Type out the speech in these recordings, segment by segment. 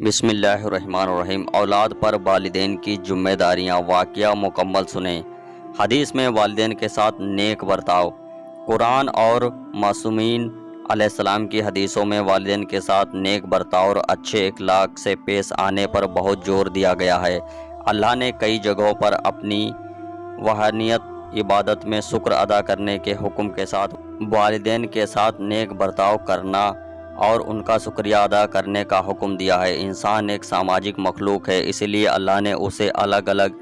بسم اللہ الرحمن الرحیم۔ اولاد پر والدین کی ذمہ داریاں، واقعہ مکمل سنیں۔ حدیث میں والدین کے ساتھ نیک برتاؤ۔ قرآن اور معصومین علیہ السلام کی حدیثوں میں والدین کے ساتھ نیک برتاؤ اور اچھے اخلاق سے پیش آنے پر بہت زور دیا گیا ہے۔ اللہ نے کئی جگہوں پر اپنی وحدانیت عبادت میں شکر ادا کرنے کے حکم کے ساتھ والدین کے ساتھ نیک برتاؤ کرنا اور ان کا شکریہ ادا کرنے کا حکم دیا ہے۔ انسان ایک سماجک مخلوق ہے، اس لیے اللہ نے اسے الگ الگ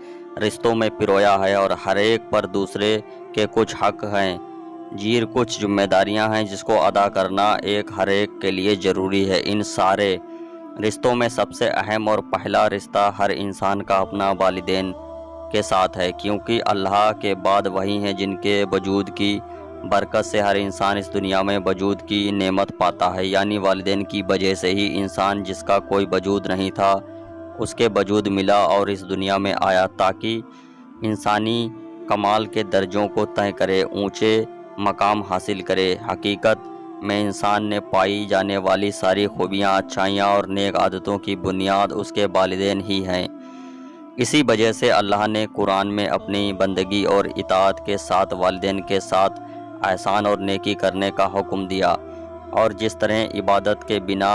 رشتوں میں پرویا ہے اور ہر ایک پر دوسرے کے کچھ حق ہیں، کچھ ذمہ داریاں ہیں جس کو ادا کرنا ہر ایک کے لیے ضروری ہے۔ ان سارے رشتوں میں سب سے اہم اور پہلا رشتہ ہر انسان کا اپنا والدین کے ساتھ ہے، کیونکہ اللہ کے بعد وہی ہیں جن کے وجود کی برکت سے ہر انسان اس دنیا میں وجود کی نعمت پاتا ہے، یعنی والدین کی وجہ سے ہی انسان جس کا کوئی وجود نہیں تھا اس کے وجود ملا اور اس دنیا میں آیا تاکہ انسانی کمال کے درجوں کو طے کرے، اونچے مقام حاصل کرے۔ حقیقت میں انسان نے پائی جانے والی ساری خوبیاں، اچھائیاں اور نیک عادتوں کی بنیاد اس کے والدین ہی ہیں۔ اسی وجہ سے اللہ نے قرآن میں اپنی بندگی اور اطاعت کے ساتھ والدین کے ساتھ احسان اور نیکی کرنے کا حکم دیا، اور جس طرح عبادت کے بنا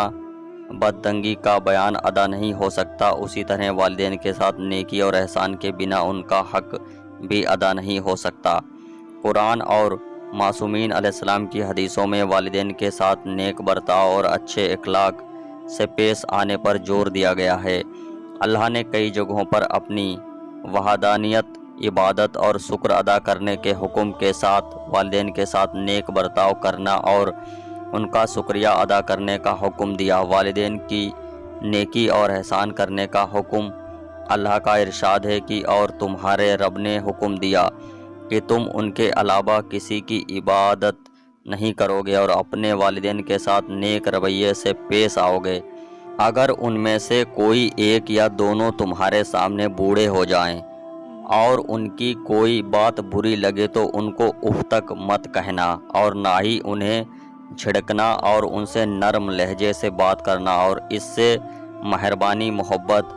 بندگی کا بیان ادا نہیں ہو سکتا، اسی طرح والدین کے ساتھ نیکی اور احسان کے بنا ان کا حق بھی ادا نہیں ہو سکتا۔ قرآن اور معصومین علیہ السلام کی حدیثوں میں والدین کے ساتھ نیک برتاؤ اور اچھے اخلاق سے پیش آنے پر زور دیا گیا ہے۔ اللہ نے کئی جگہوں پر اپنی وحدانیت عبادت اور شکر ادا کرنے کے حکم کے ساتھ والدین کے ساتھ نیک برتاؤ کرنا اور ان کا شکریہ ادا کرنے کا حکم دیا۔ والدین کی نیکی اور احسان کرنے کا حکم اللہ کا ارشاد ہے کہ اور تمہارے رب نے حکم دیا کہ تم ان کے علاوہ کسی کی عبادت نہیں کرو گے اور اپنے والدین کے ساتھ نیک رویے سے پیش آؤ گے۔ اگر ان میں سے کوئی ایک یا دونوں تمہارے سامنے بوڑھے ہو جائیں اور ان کی کوئی بات بری لگے تو ان کو اف تک مت کہنا اور نہ ہی انہیں جھڑکنا، اور ان سے نرم لہجے سے بات کرنا اور اس سے مہربانی محبت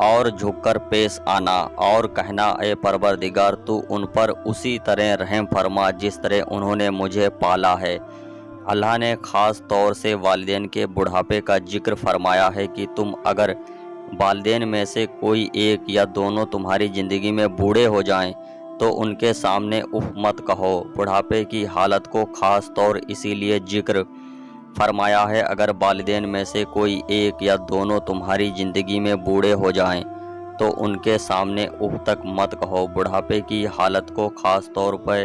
اور جھک کر پیش آنا اور کہنا، اے پروردگار تو ان پر اسی طرح رحم فرما جس طرح انہوں نے مجھے پالا ہے۔ اللہ نے خاص طور سے والدین کے بڑھاپے کا ذکر فرمایا ہے کہ تم اگر والدین میں سے کوئی ایک یا دونوں تمہاری زندگی میں بوڑھے ہو جائیں تو ان کے سامنے اف مت کہو۔ بڑھاپے کی حالت کو خاص طور اسی لیے ذکر فرمایا ہے اگر والدین میں سے کوئی ایک یا دونوں تمہاری زندگی میں بوڑھے ہو جائیں تو ان کے سامنے اف تک مت کہو۔ بڑھاپے کی حالت کو خاص طور پر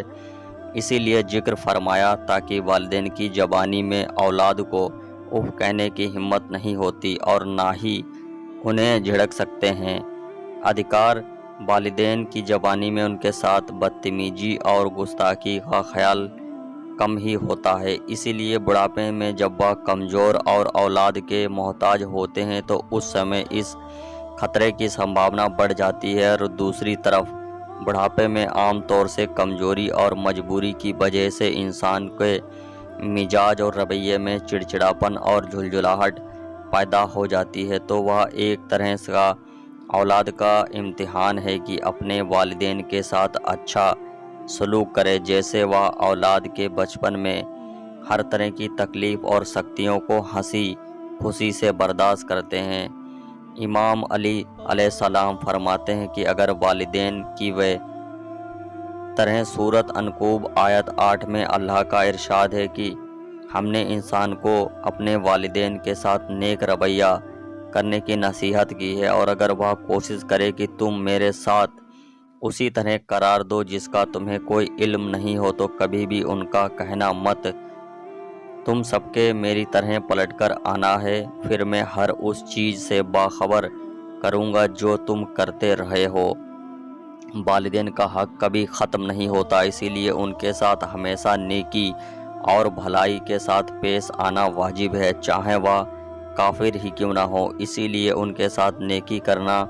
اسی لیے ذکر فرمایا تاکہ والدین کی زبانی میں اولاد کو اف کہنے کی ہمت نہیں ہوتی اور نہ ہی انہیں جھڑک سکتے ہیں۔ ادھکار والدین کی زبانی میں ان کے ساتھ بدتمیزی اور گستاخی کا خیال کم ہی ہوتا ہے، اسی لیے بڑھاپے میں جب وہ کمزور اور اولاد کے محتاج ہوتے ہیں تو اس سمے اس خطرے کی سمبھاونا بڑھ جاتی ہے۔ اور دوسری طرف بڑھاپے میں عام طور سے کمزوری اور مجبوری کی وجہ سے انسان کے مزاج اور رویے میں چڑچڑاپن اور جھلجھلاہٹ پیدا ہو جاتی ہے، تو وہ ایک طرح سے اولاد کا امتحان ہے کہ اپنے والدین کے ساتھ اچھا سلوک کرے، جیسے وہ اولاد کے بچپن میں ہر طرح کی تکلیف اور سختیوں کو ہنسی خوشی سے برداشت کرتے ہیں۔ امام علی علیہ السلام فرماتے ہیں کہ اگر والدین کی وہ طرح سورۃ عنقبوت آیت 8 میں اللہ کا ارشاد ہے کہ ہم نے انسان کو اپنے والدین کے ساتھ نیک رویہ کرنے کی نصیحت کی ہے، اور اگر وہ کوشش کرے کہ تم میرے ساتھ اسی طرح قرار دو جس کا تمہیں کوئی علم نہیں ہو تو کبھی بھی ان کا کہنا مت، تم سب کے میری طرح پلٹ کر آنا ہے، پھر میں ہر اس چیز سے باخبر کروں گا جو تم کرتے رہے ہو۔ والدین کا حق کبھی ختم نہیں ہوتا، اسی لیے ان کے ساتھ ہمیشہ نیکی اور بھلائی کے ساتھ پیش آنا واجب ہے، چاہے وہ کافر ہی کیوں نہ ہو۔ اسی لیے ان کے ساتھ نیکی کرنا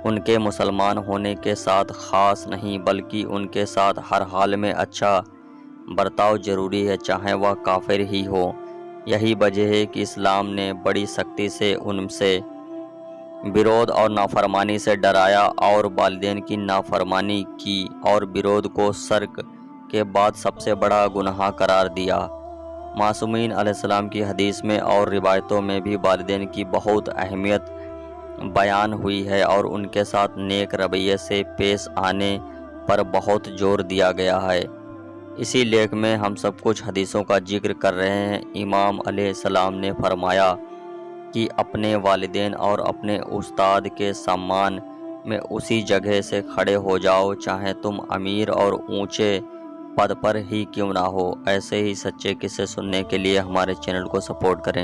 ان کے مسلمان ہونے کے ساتھ خاص نہیں بلکہ ان کے ساتھ ہر حال میں اچھا برتاؤ ضروری ہے، چاہے وہ کافر ہی ہو۔ یہی وجہ ہے کہ اسلام نے بڑی سختی سے ان سے برود اور نافرمانی سے ڈرایا اور والدین کی نافرمانی کی اور برود کو شرک کے بعد سب سے بڑا گناہ قرار دیا۔ معصومین علیہ السلام کی حدیث میں اور روایتوں میں بھی والدین کی بہت اہمیت بیان ہوئی ہے اور ان کے ساتھ نیک رویے سے پیش آنے پر بہت زور دیا گیا ہے۔ اسی لیک میں ہم سب کچھ حدیثوں کا ذکر کر رہے ہیں۔ امام علیہ السلام نے فرمایا کہ اپنے والدین اور اپنے استاد کے سامان میں اسی جگہ سے کھڑے ہو جاؤ چاہے تم امیر اور اونچے پد پر ہی کیوں نہ ہو۔ ایسے ہی سچے قصے سننے کے لیے ہمارے چینل کو سپورٹ کریں۔